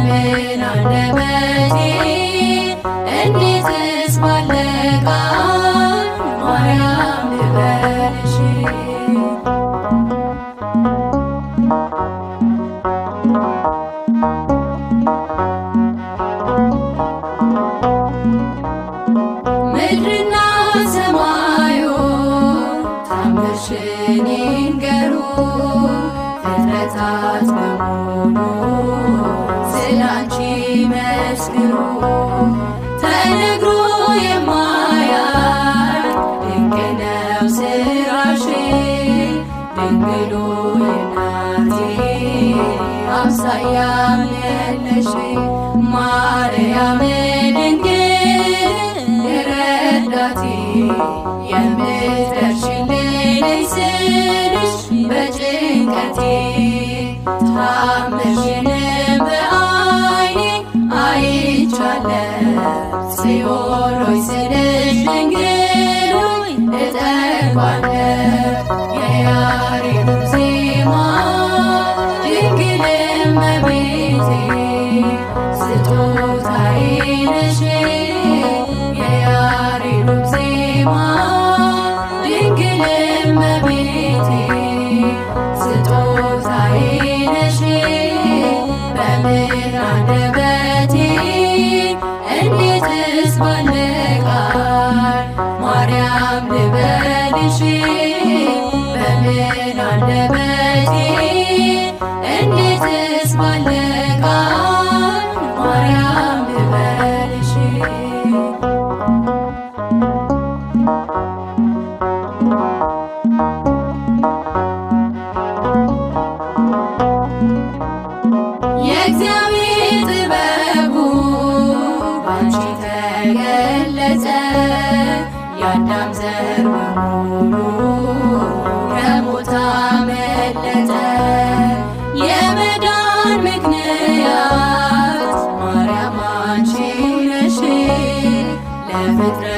በምን አንደበቴ እንዴትስ ባለ ቃል ማርያም ልበልሽ። ምድርና ሰማዩ ታምርሽን ይንገሩ፣ ፍጥረታት በሙሉ ስላንቺ መስክሩ። ተነግሮ የማያልቅ ድንቅ ነው ስራሽ፣ ድንግሉ የናቴ አምሳያም የለሽ። ማርያም ድንግል ረዳቴ የምትደርሽልኝ ስልሽ በጭንቀቴ ታምርሽንም በዓይኔ አይቻለሁ። ጽዮን ሆይ ስልሽ ድንግል ሆይ እጠግባለሁ። የያሬድ ዜማ ድንግል እመቤቴ ስጦታዬ ነሽ። የያሬድ ዜማ ድንግል እመቤቴ ስጦታዬ ነሽ። በምን አንደበቴ እንዴትስ ባለ ቃል ማርያም ልበልሽ። በምን አንደበቴ እንዴትስ ባለ ቃል ማርያም ልበልሽ። የእግዚአብሔር ጥበቡ ባንቺ ተገለጸ፣ የአዳም ዘር በሙሉ ከሞት አመለጠ። የመዳን ምክንያት ማርያም አንቺ ነሽ፣ ለፍጥረት